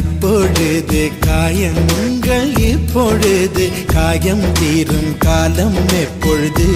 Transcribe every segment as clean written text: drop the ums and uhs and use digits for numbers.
இப்பொழுது காயங்கள் இப்பொழுது காயம் தீரும் காலம் எப்பொழுது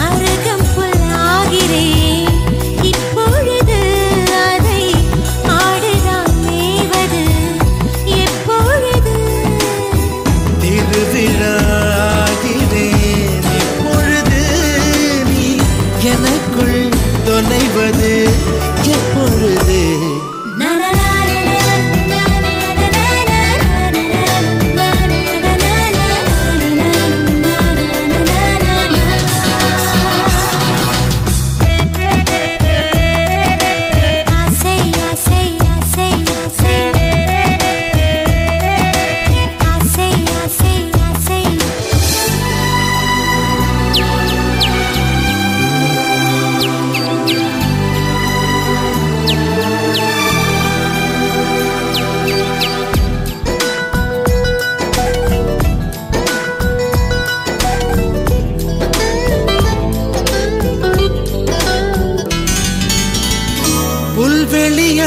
அரகம் புல்லாகிறேன் இப்பொழுது அதை ஆடுதான் மேவது எப்பொழுது திருவிழாகிறேன் இப்பொழுது நீ எனக்குள் தொலைவது எப்பொழுது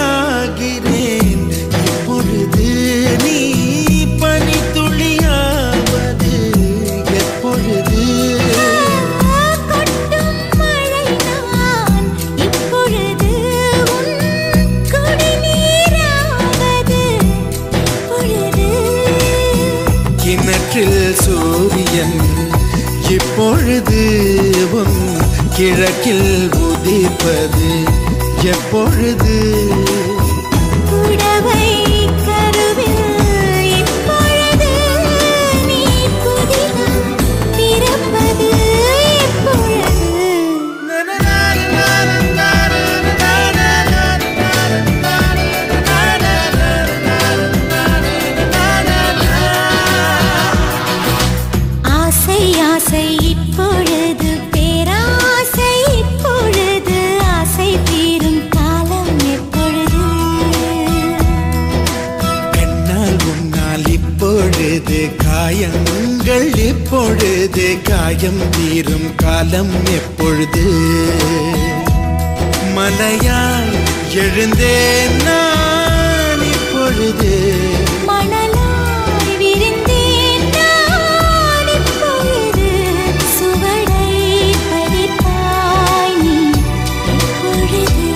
புல்வெளியாகிறேன் இப்பொழுது நீ பனித்துளியாவது எப்பொழுது கொட்டும் மழை நான் இப்பொழுது உன் குடிநீராவது எப்பொழுது கிணற்றில் சூரியன் இப்பொழுது உன் கிழக்கில் உதிப்பது எப்பொழுது புடவை கருவில் இப்பொழுது நீ புதினம் பிறப்பது எப்பொழுது ஆசை ஆசை இப்பொழுது பேராசை இப்பொழுது ஆசை தீரும் காலம் எப்பொழுது என்னால் உன்னால் இப்பொழுது காயங்கள் இப்பொழுது காயம் தீரும் காலம் எப்பொழுது மலையாய் எழுந்தேன் நான் இப்பொழுது மணலாய் விரிந்தேன் நான் இப்பொழுது சுவடை பதிப்பாய் நீ எப்பொழுது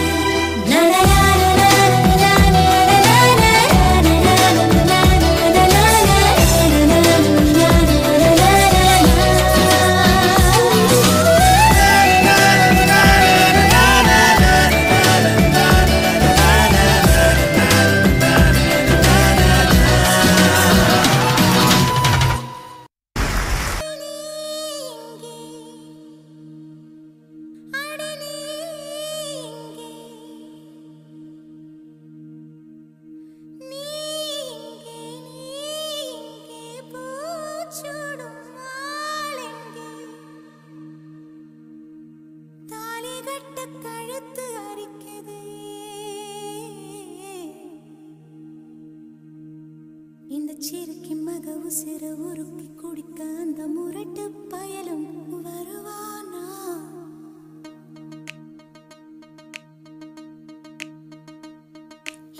இந்த சிறுக்கி மக உசிர உருக்கி குடிக்க அந்த முரட்டு பயலும் வருவானா?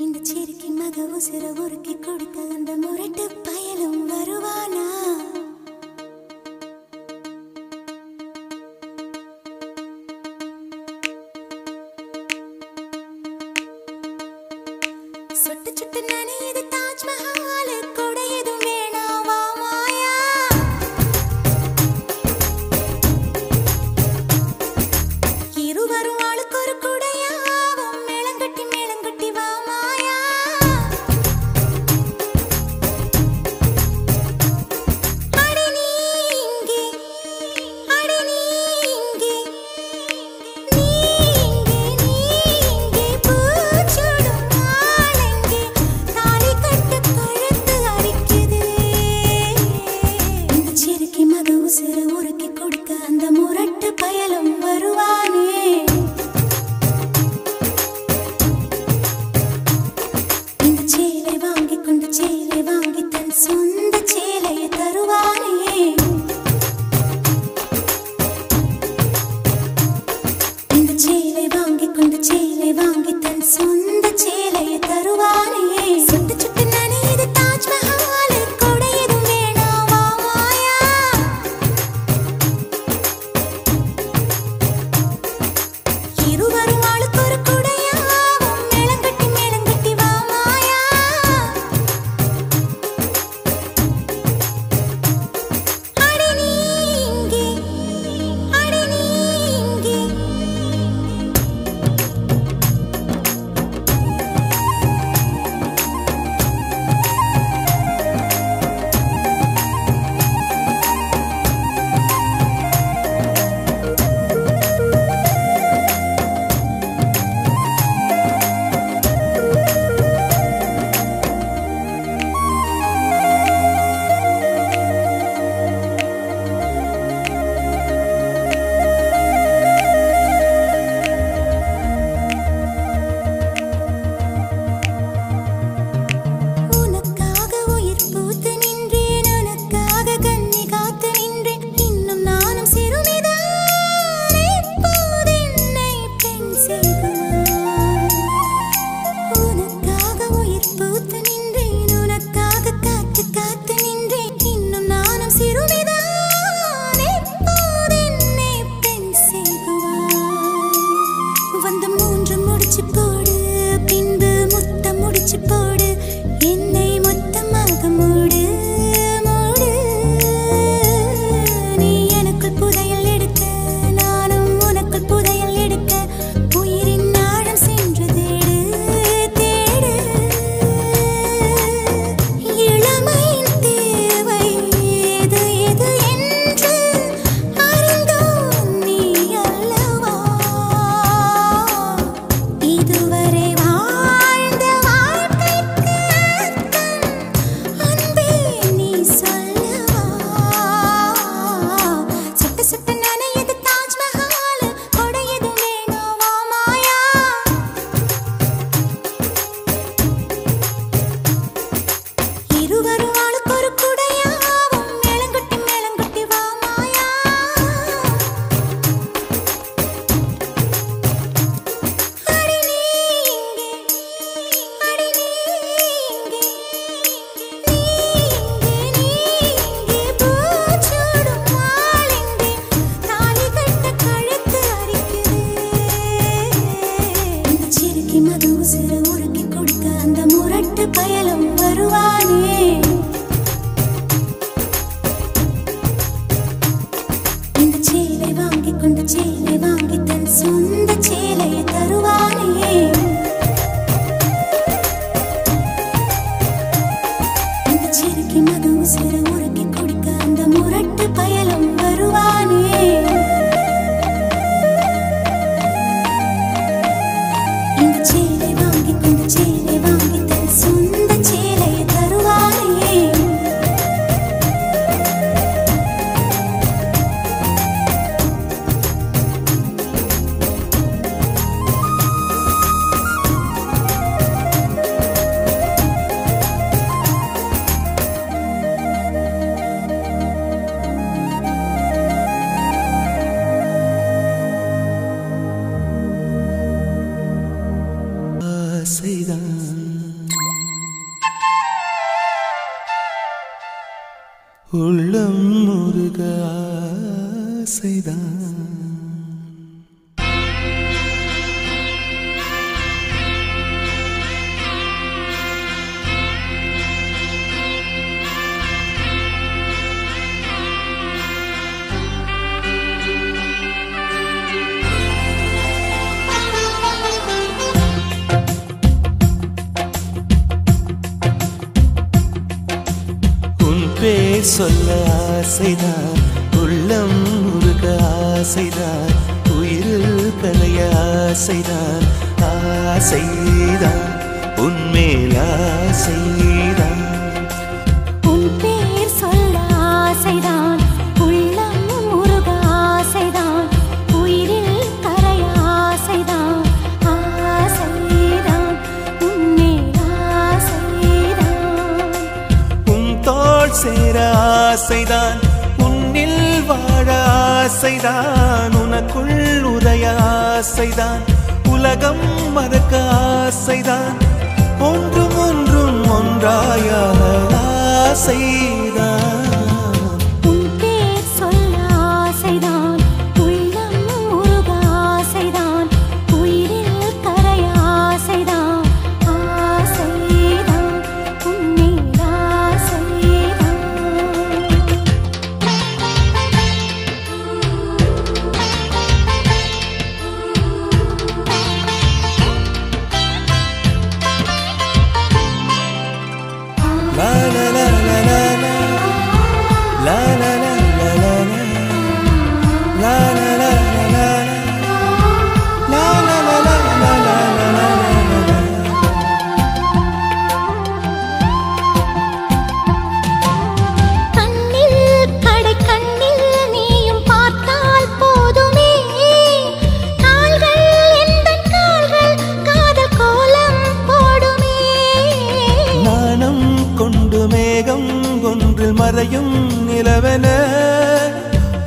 இந்த சிறுக்கி மக உசிர உருக்கி குடிக்க அந்த முரட்டு பயலும் வருவானா? சுட்டு சுட்டு நனையுது தாஜ்மஹால் கூட எதுவும் வேணாவா மாயா? இருவரும் ஆளுக்கு ஒரு குடையாவும் மேளங்கட்டி வா மாயா. அடி நீ இங்கே, அடி நீ இங்கே, நீ இங்கே பூச்சுடும் நாளெங்கே, தாலி கட்டு கழுத்து அரிக்குது. உள்ளம் முருக ஆசைதான். பேர் சொல்ல ஆசைதான், உள்ளம் முருக ஆசைதான், உயிரில் கலைய ஆசைதான், ஆசைதான் உன்மேல் ஆசைதான். உன் பேர் சொல்ல ஆசைதான், உள்ளம் முருக ஆசைதான், உயிரில் கரைய ஆசைதான், ஆசைதான் உன்மேல் ஆசைதான். உன் தோள் சேர ஆசைதான், உன்னில் வாழ ஆசைதான், உனக்குள் உதய ஆசைதான், உலகம் மறக்க ஆசைதான், ஒன்றும் ஒன்றும் ஒன்றாய ஆசைதான். உன் பேர் சொல்ல ஆசைதான், உள்ளம் முருக ஆசைதான், உயிரில் கரைய ஆசைதான், ஆசைதான் உன்மேல் ஆசைதான். La la la la la la, la la la la la la, la la la la la, la la la la la la la. கண்ணில் கடை கண்ணில் நீயும் பார்த்தால் போதுமே, கால்கள் எந்தன் கால்கள் காதல் கோலம் போடுமே. நாணம் கொண்டு மேகம் ஒன்றில் மறையும் நிலவென,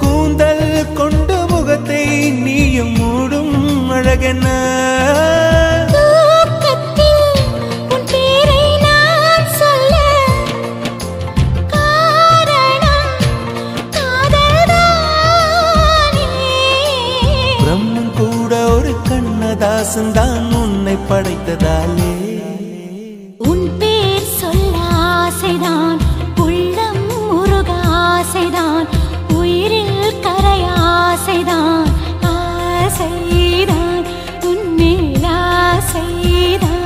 கூந்தல் கொண்டு முகத்தை நீயும் மூடும் அழகென. தூக்கத்தில் உன் பேரை நான் சொல்ல காரணம் காதல்தானே. பிரம்மன் கூட ஒரு கண்ணதாசன் தான் உன்னை படைத்ததாலே. உன் பேர் சொல்ல ஆசைதான், உள்ளம் முருக ஆசைதான், உயிரில் கரைய ஆசைதான், ஆசைதான் உன்மேல் ஆசைதான்.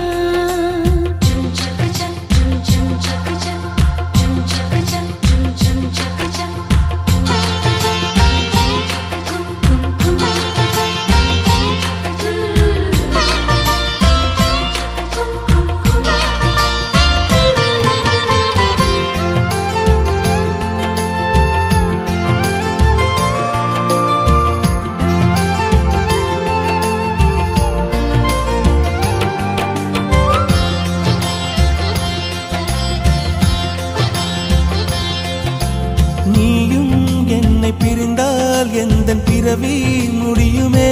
நீயும் என்னை பிரிந்தால் எந்தன் பிறவி முடியுமே,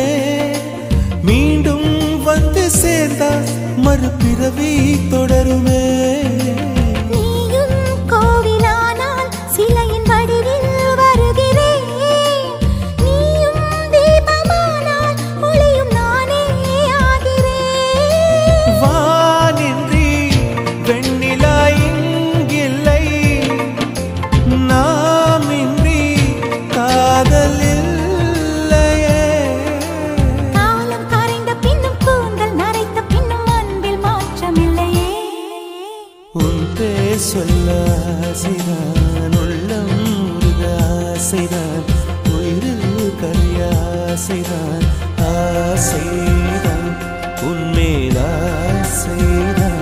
மீண்டும் வந்து சேர்ந்தால் மறுபிறவி தொடருமே. நீயும் கோவிலானால் சிலையின் வடிவில் வருகிறேன், நீயும் தீபமானால் ஒளியும் நானே ஆகிறேன். வானின்றி வெண்ணிலா இங்கில்லை, நாமின்றி காதல் இல்லையே. காலம் கரைந்த பின்னும் கூந்தல் நரைத்த பின்னும் அன்பில் மாற்றமில்லையே. உன் பேர் சொல்ல ஆசைதான், உள்ளம் முருக ஆசைதான், உயிரில் கரைய ஆசைதான், ஆசைதான் உன்மேல் ஆசைதான்.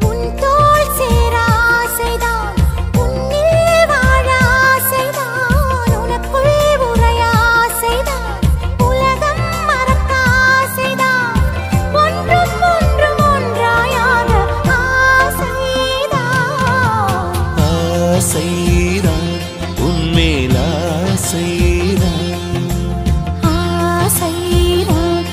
உன் தோள் சேர ஆசைதான், உன்னில் வாழ ஆசைதான், உனக்குள் உறைய ஆசைதான், உலகம் மறக்க ஆசைதான், ஒன்றும் ஒன்றும் ஒன்றாயாக ஆசைதான். ஆசைதான் உன்மேல் ஆசைதான். ஆசைதான்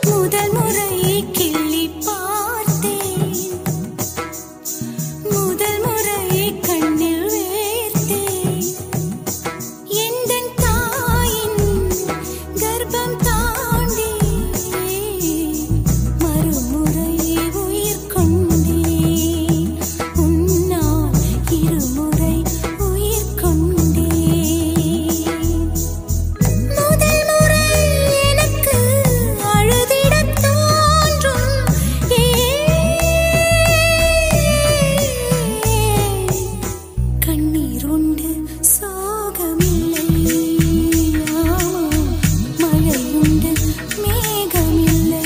முதல் முறை கிள்ளி பார்த்தேன், முதல் முறை கண்ணில் வேர்த்தேன். எந்தன் தாயின் கர்ப்பம் தாண்டி மறுமுறை உயிர் கொண்டேன். உன்னால் இருமுறை உயிர் கொண்டேன். முதல் முறை எனக்கு அழுதிடத் தோன்றும். கண்ணீர் உண்டு சோகமில்லை, மழை உண்டு மேகமில்லை.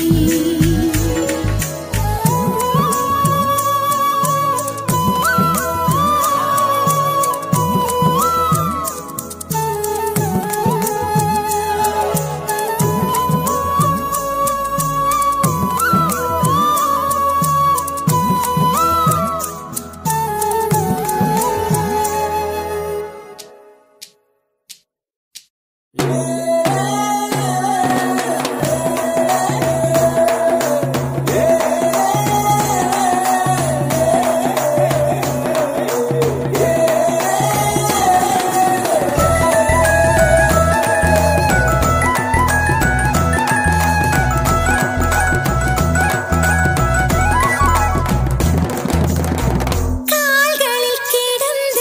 கால்களில் கிடந்த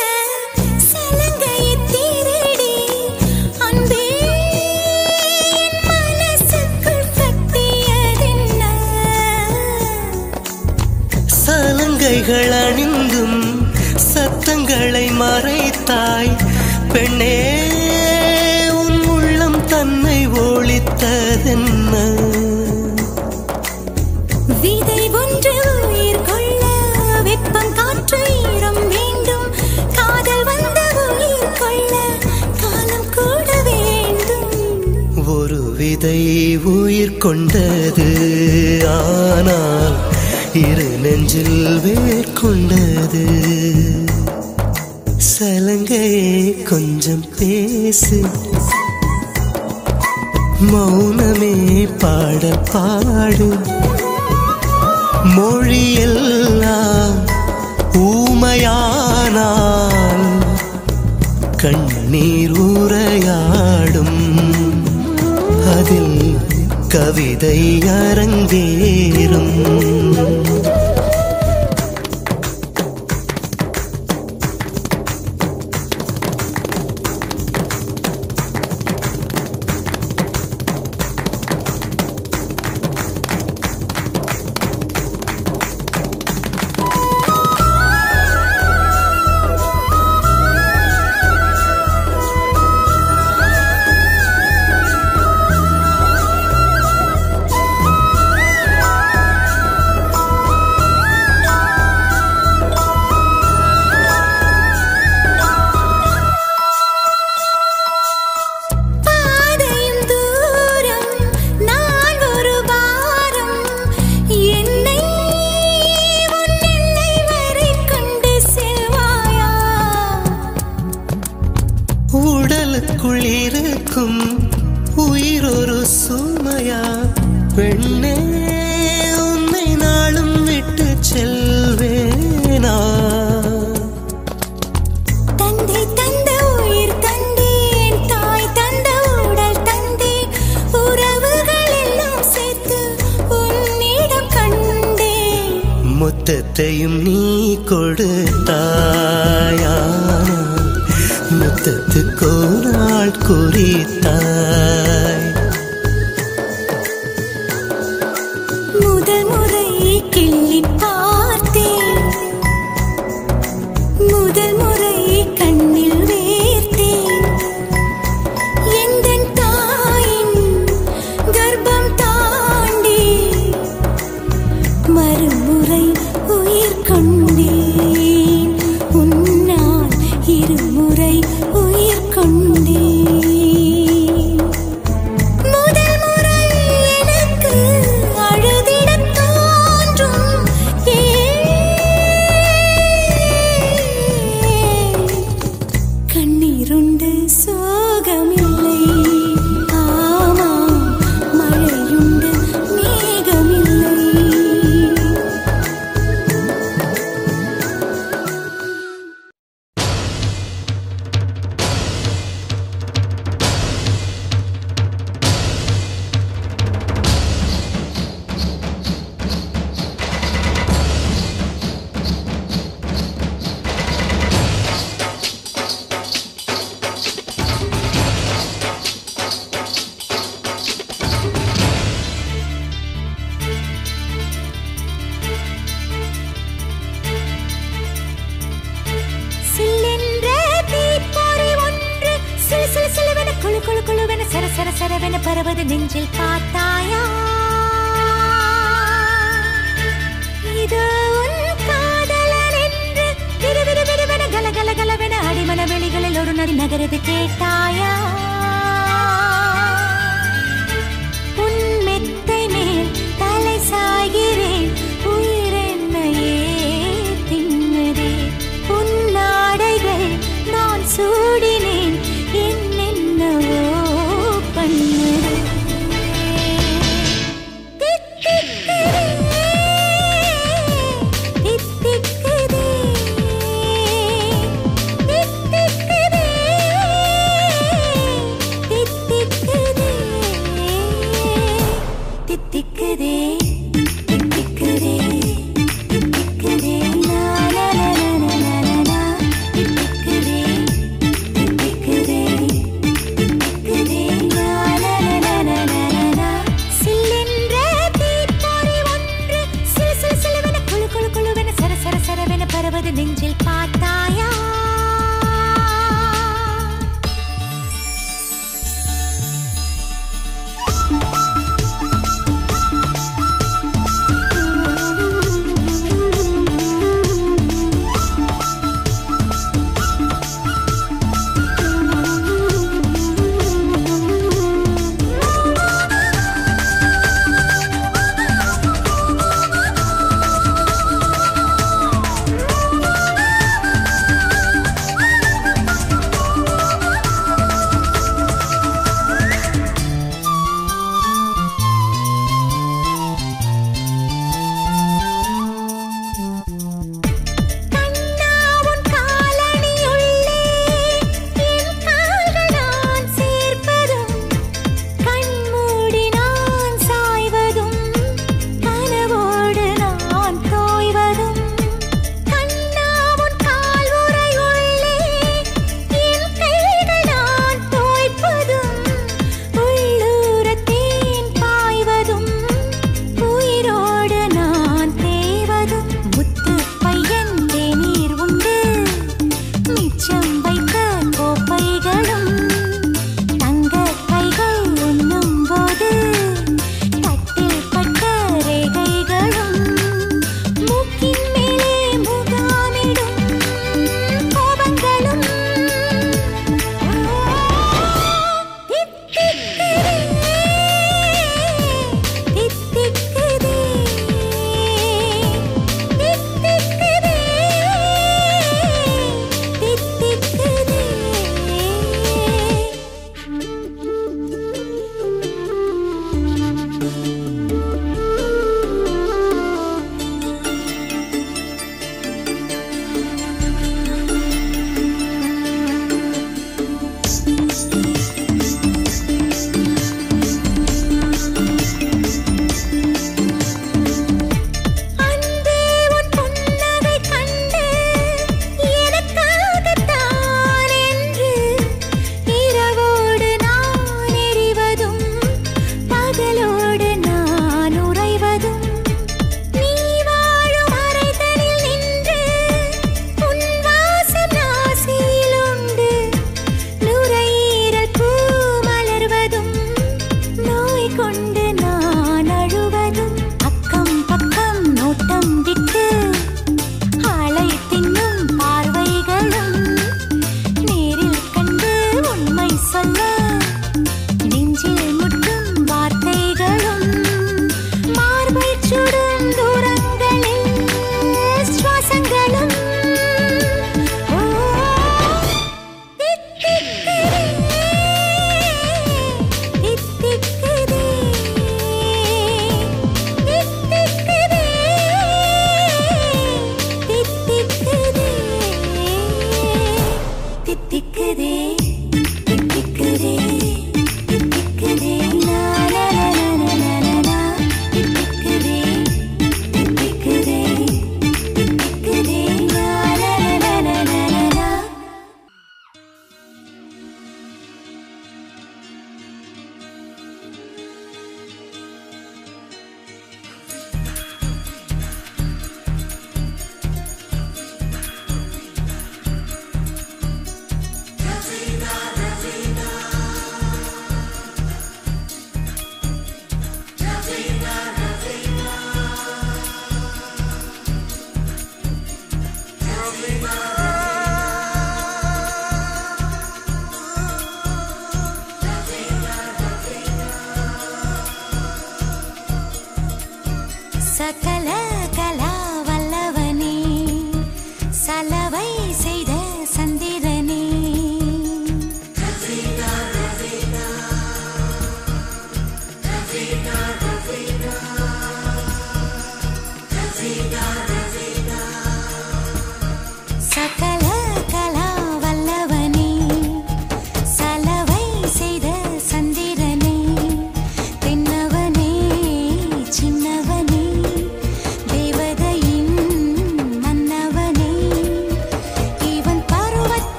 சலங்கையை திருடி அன்பே என் மனசுக்குள் கட்டியதென்ன? சலங்கைகள் அணிந்தும் சத்தங்களை மறைத்தாய் பெண்ணே, உன் உள்ளம் தன்னை ஒளித்ததென்ன? விதை ஒன்று உயிர் கொள்ள வெப்பம் காற்று ஈரம் வேண்டும். காதல் வந்த உயிர் கொள்ள காலம் கூட வேண்டும். ஒரு விதை உயிர் கொண்டது, ஆனால் இரு நெஞ்சில் வேர் கொண்டது. சலங்கையே கொஞ்சம் பேசு, மௌனமே பாடல் பாடு. மொழியெல்லாம் ஊமையானால் கண்ணீர் உரையாடும். அதில் கவிதை அரங்கேறும். பாதையும் தூரம் நான் ஒரு வாரம். என்னை உன் எல்லை வரை கொண்டு செல்வாயா? உடலுக்குள் இருக்கும் உயிர் ஒரு சுமையா பெண்ணே, உன்னை நாளும் விட்டு செல்வேனா? தந்தை தந்த உயிர் தந்தேன், தாய் தந்த உடல் தந்தேன். உறவுகள் எல்லாம் சேர்த்து உன்னிடம் கண்டேன். மொத்தத்தையும் நீ கொடுத்தாயா? மொத்தத்துக்கு ஒரு நாள் குறித்தாய். முதல் முறை கிள்ளி பார்த்தேன், முதல் முறை கண்ணில் வேர்த்தேன். எந்தன் தாயின் கர்ப்பம் தாண்டி மறுமுறை உயிர் கொண்டேன். கலகலவென பரவது நெஞ்சில் பார்த்தாயா இது உன் காதலன் என்று விறுவிறுவிறுவென கலகலகலவென அடிமன வெளிகளில் ஒரு நதி நகரது கேட்டாயா உன் மெத்தை மேல் தலை சாய்கிறேன் உயிரென்னையே தின்னதே உன் நாடைகள் நான் சூடினேன் என்னென்னவோ பண்ணதே தித்திக்குதே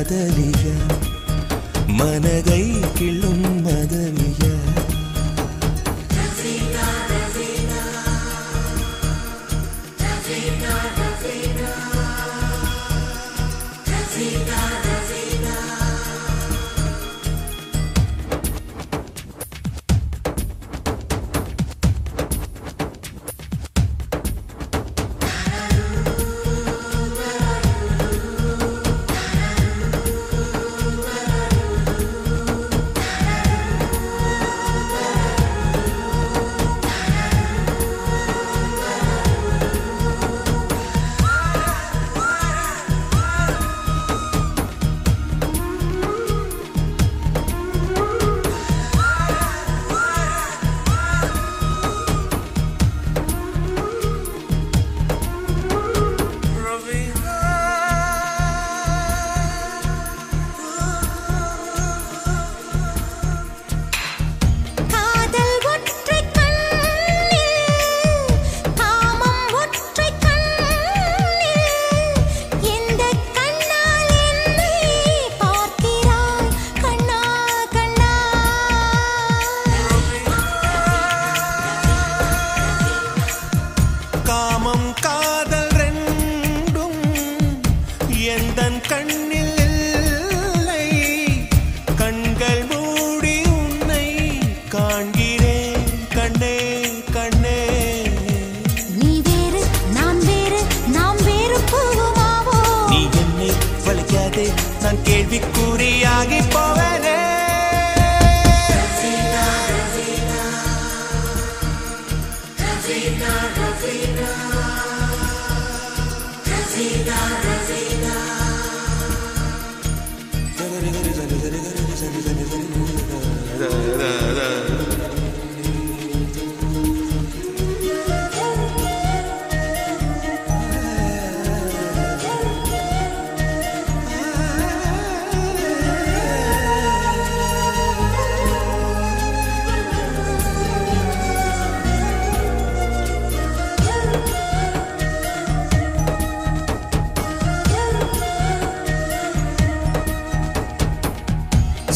காதலியா மனதை கிள்ளும் மதலியா கேள்விக்குறியாகி போவனே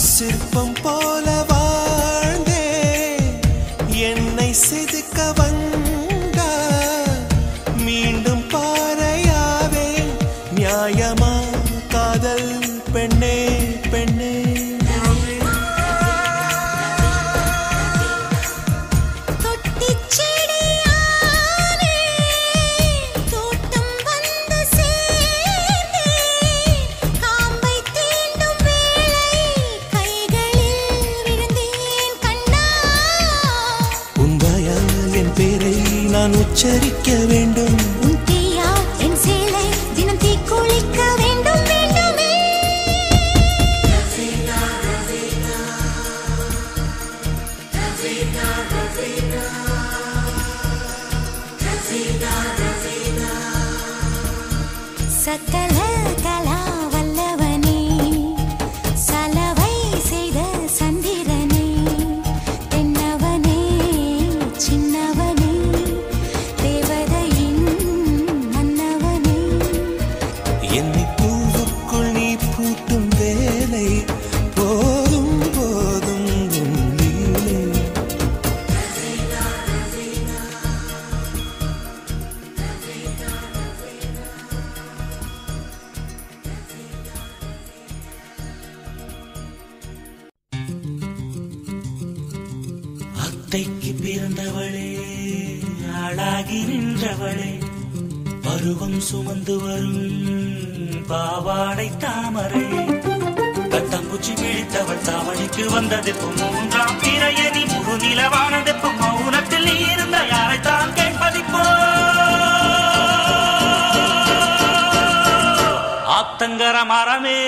சிற்பம் போல வாழ்ந்தே என்னை செதுக்க வந்தா மீண்டும் பாறையாவே நியாயமா காதல் பெண்ணே பெண்ணே நான் உச்சரிக்க வேண்டும் உன் தீயா என் சேலை தினம் தீ குளிக்க வேண்டும் வேண்டுமே சகல கலா வல்லவனே சலவை செய்த சந்திரனே தென்னவனே சின்னவனே தேவதையின் மன்னவனே என்னை பூவுக்குள் நீ பூட்டும் வேலை போதும் போதும் உன் லீலை அத்தைக்கு பிறந்தவளே ஆளாகி நின்றவளே பருவம் சுமந்து வரும் பாவாடை தாமரை கட்டம்பூச்சி பிடித்தவள் தாவணிக்கு வந்ததெப்பும் மூன்றாம் பிறையணி முழு நிலவானதெப்பும் மௌனத்தில் நீ இருந்த யாரைத்தான் கேட்பதிப்போ ஆத்தங்கர மரமே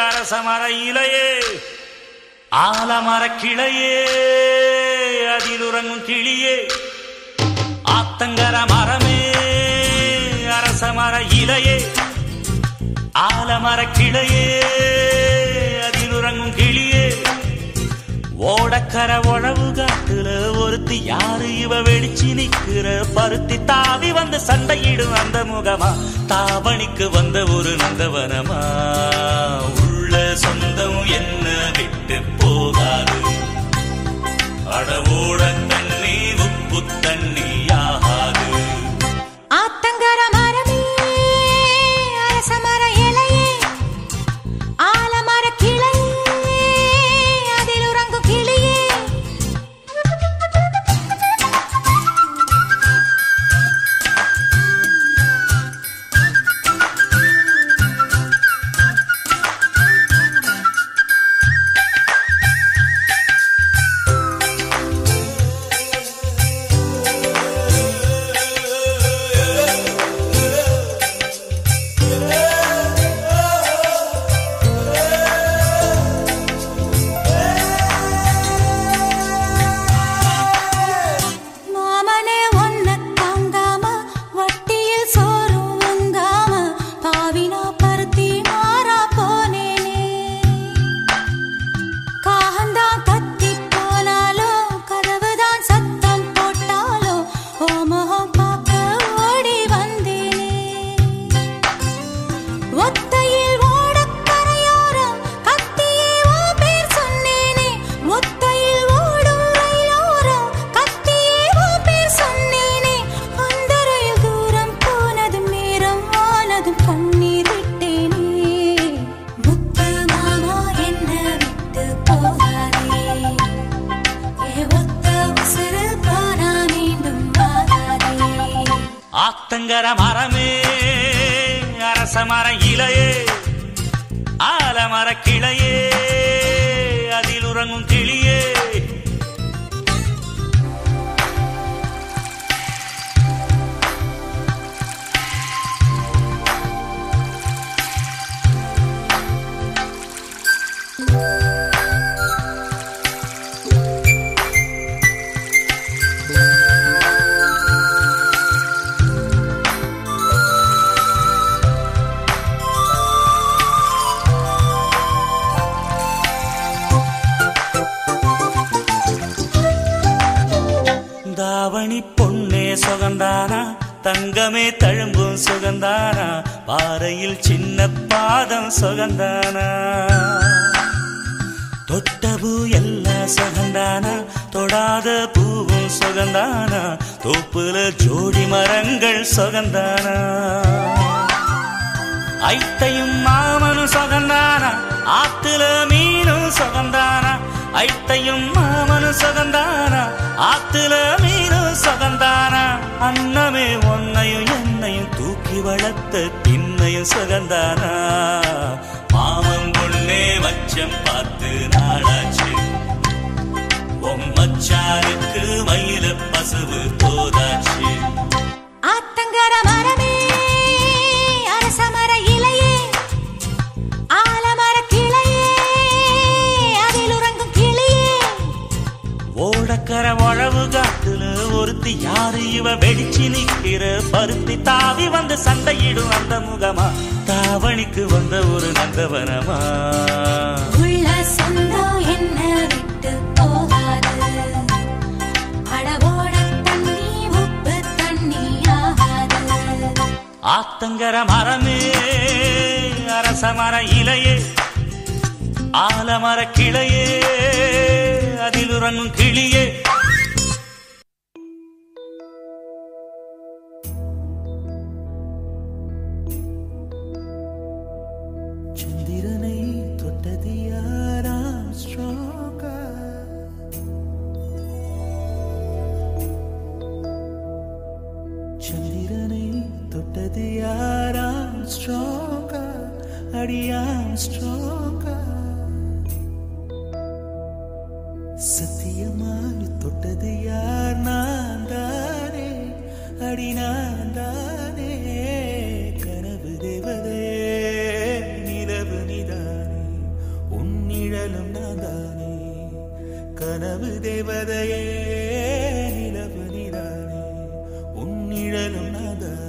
அரச மர இலையே ஆலமர கிளையே அதில் உறங்கும் கிளியே ஆத்தங்கர மரமே அரச மர இலையே ஆலமர கிளையே அதில் உறங்கும் கிளியே ஓடக்கர உழவு காட்டுல ஒருத்தி யாரு இவ வெளிச்சி நிக்கிற பருத்தி தாவி வந்து சண்டையிடும் அந்த முகமா தாவணிக்கு வந்த ஒரு நந்தவனமா ஆத்தங்கர மரமே அரச மர இலையே ஆலமர கிளையே அதில் உறங்கும் கிளியே தாவணி பொன்னே சுகந்தானா தங்கமே தழும்பும் சுகந்தானா பாறையில் சின்ன பாதம் சுகந்தானா தொட்டபூ எல்லாம் சுகந்தானா தொடாத பூவும் சுகந்தானா தோப்புல ஜோடி மரங்கள் சுகந்தானா ஐத்தையும் மாமனும் சுகந்தானா ஆத்துல மீனும் சுகந்தானா ஐத்தையும் மாமனும் சுகந்தானா ஆத்துல மீனும் சுகந்தானா அன்னமே ஒன்னையும் என்னையும் தூக்கி வளர்த்த பின்னையும் சுகந்தானா மாமன் பொண்ணே மச்சம் பார்த்து நாடாச்சு மச்சானுக்கு மயில பசுவு போதாச்சு ஆத்தங்கர மரமே அரச மர இலையே ஆலமர கிளையே அதில் உறங்கும் கிளியே ஓடக்கர உழவு காட்டுல ஒருத்தி யாரு இவ வெடிச்சு நிக்கிற பருத்தி தாவி வந்து சண்டையிடும் அந்த முகமா தாவணிக்கு வந்த ஒரு நந்தவனமா உள்ள சொந்தம் என்ன விட்டு போகாது அடவோட தண்ணி உப்பு தண்ணி ஆகாது ஆத்தங்கர மரமே அரச மர இலையே ஆலமர கிளையே அதில் உறங்கும் கிளியே சந்திரனை தொட்டது யாராம் ஸ்ட்ராங்கா சந்திரனை தொட்டது யாராம் ஸ்ட்ராங்கா அடியாம் ஸ்ட்ராங்கா சத்தியமாய் தொட்டது யார் நான் தானே அடி நான் தானே கனவு தேவதே நிலவு நிதானே உன்னிழலும் நான் தானே கனவு தேவதையே நிலவு நிதானே உன்னிழலும் நான் தானே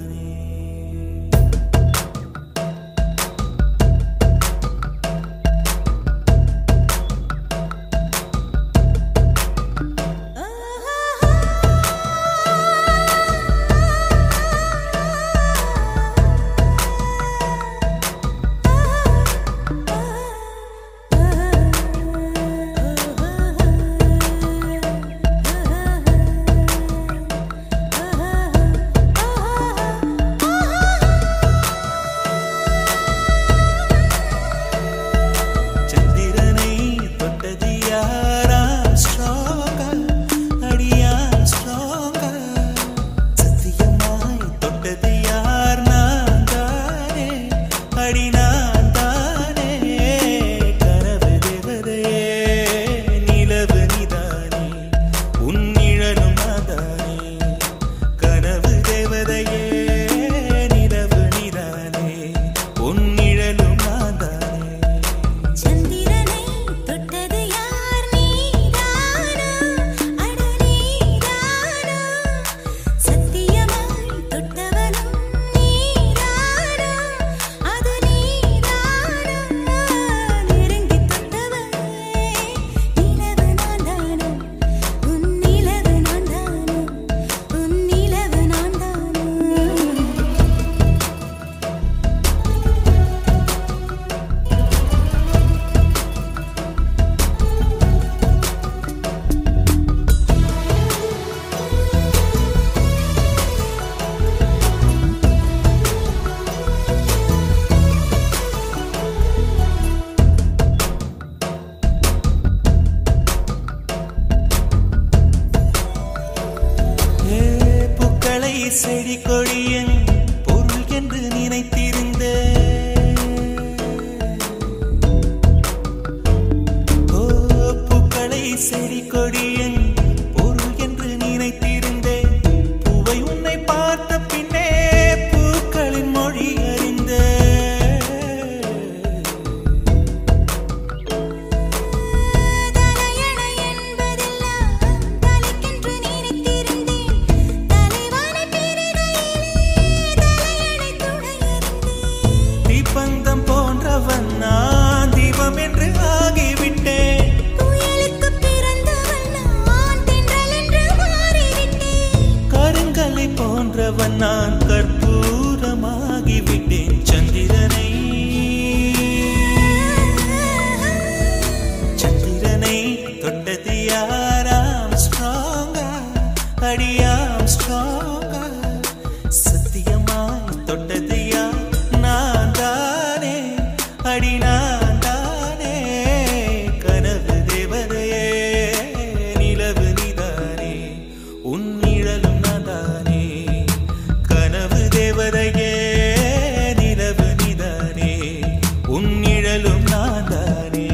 நிழலும் நான் தானே.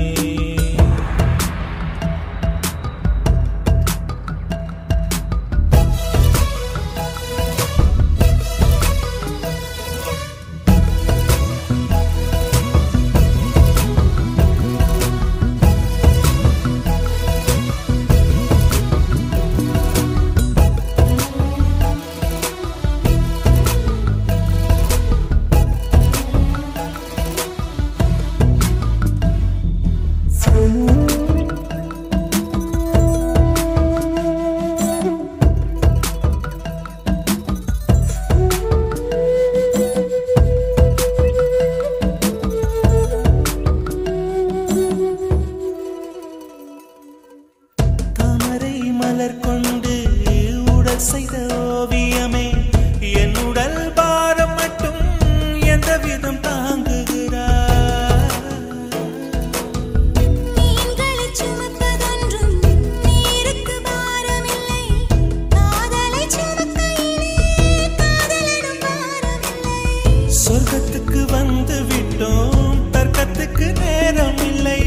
சொர்க்கத்துக்கு வந்து விட்டோம், தர்க்கத்துக்கு நேரம் இல்லை.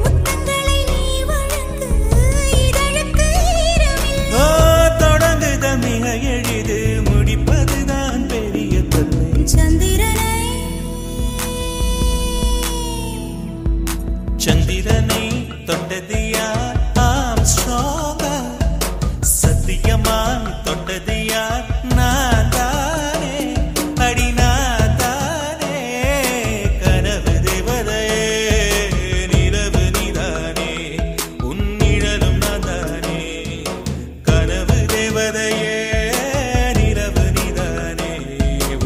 முத்தங்களை நீ வழங்கு, இதழுக்கு ஈரமில்லை. தொடங்குத மிக எளிது, முடிப்பதுதான் பெரிய தொல்லை. சந்திரனை தொட்டது யார்? ஆம்ஸ்ட்ராங்கா. சத்தியமாய் தொட்டது யார்? நான் தானே, அடி நான் தானே. கனவு தேவதையே, நிலவு நீதானே, உன் நிழலும் நான் தானே. கனவு தேவதையே, நிலவு நீதானே,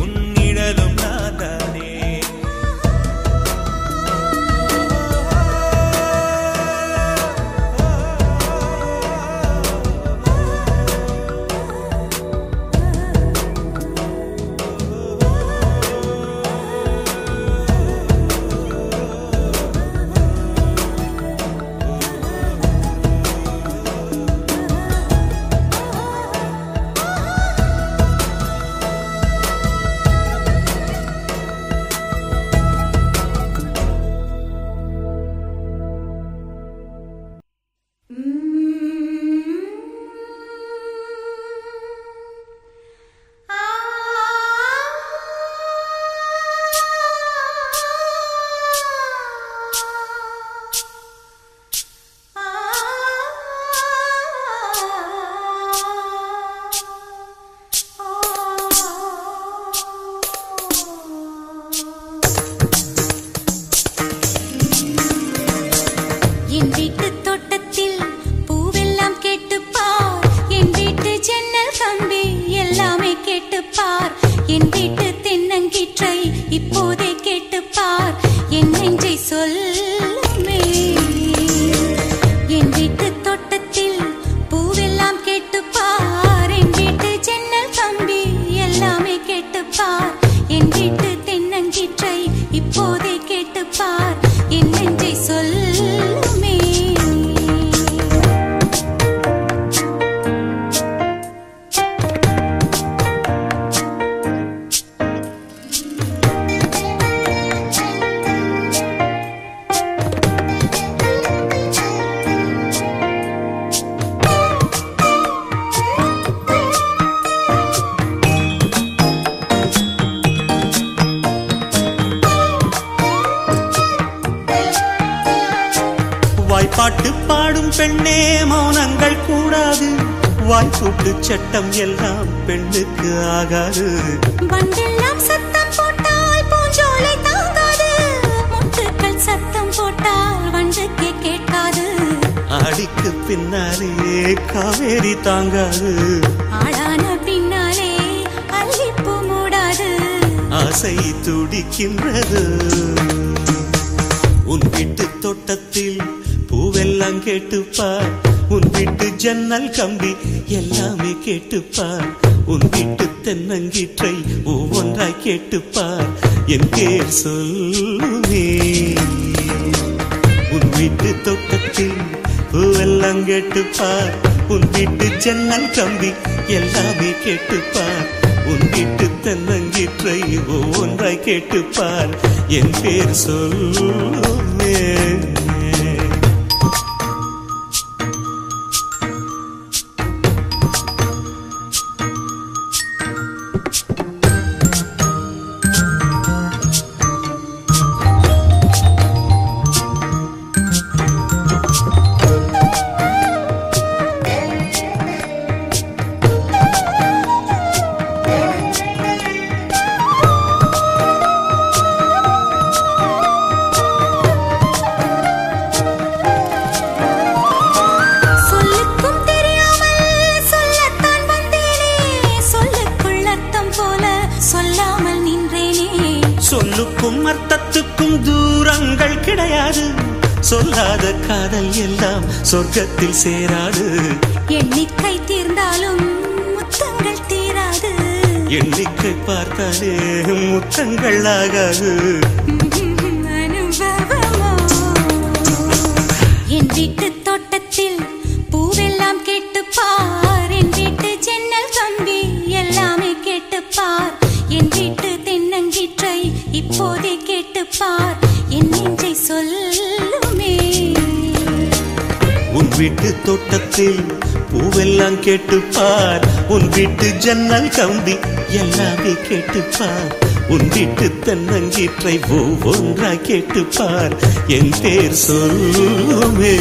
உன் நிழலும் நான் தானே. இப்போதே கேட்டுப்பார், என் நெஞ்சை சொல்லுமே. என் வீட்டு தோட்டத்தில் பூவெல்லாம் கேட்டுப்பார், என் வீட்டு ஜன்னல் கம்பி எல்லாமே கேட்டுப்பார். என் வீட்டு தென்னங்கீற்றை இப்போதே கேட்டுப்பார், என் நெஞ்சை சொல்லுமே. பாட்டு பாடும் பெண்ணே, மௌனங்கள் கூடாது. வாய்ப்பூட்டு சட்டம் எல்லாம் பெண்ணுக்கு ஆகாது. வண்டெல்லாம் சத்தம் போட்டால் பூஞ்சோலை தாங்காது, முத்துக்கள் சத்தம் போட்டால் வண்டுக்கே கேட்காது. ஆடிக்கு பின்னாலே காவேரி தாங்காது, ஆளான பின்னாலே அல்லிப்பூ மூடாது. ஆசை துடிக்கின்றது. உன் வீட்டு தோட்டத்தில் பூவெல்லாம் கேட்டுப்பார், உன் வீட்டு ஜன்னல் கம்பி எல்லாமே கேட்டுப்பார். உன் வீட்டு தென்னங்கீற்றை ஒவ்வொன்றாய் கேட்டுப்பார், என் பேர் சொல்லுமே. உன் வீட்டு தோட்டத்தில் பூவெல்லாம் கேட்டுப்பார், உன் வீட்டு ஜன்னல் கம்பி எல்லாமே கேட்டுப்பார். உன் வீட்டு தென்னங்கீற்றை ஒவ்வொன்றாய் கேட்டுப்பார் என் பேர் சொல்லுமே. சொல்லுக்கும் அர்த்தத்துக்கும் தூரங்கள் கிடையாது. சொல்லாத காதல் எல்லாம் சொர்க்கத்தில் சேராது. எண்ணிக்கை தீர்ந்தாலும் முத்தங்கள் தீராது. எண்ணிக்கை பார்த்தாலே முத்தங்கள் ஆகாது. என் வீட்டு தோட்டத்தில் பூவெல்லாம் கேட்டுப்பார். என் வீட்டு ஜன்னல் கம்பி எல்லாமே கேட்டுப்பார். என் வீட்டு தென்னங்கீற்றை இப்போதே கேட்டுப்பார். என் நெஞ்சை சொல்லுமே. உன் வீட்டு தோட்டத்தில் பூவெல்லாம் கேட்டுப்பார். உன் வீட்டு ஜன்னல் கம்பி எல்லாமே கேட்டுப்பார். உன் வீட்டு தென்னங்கீற்றை ஒவ்வொன்றாய் கேட்டுப்பார். என் பேர் சொல்லுமே.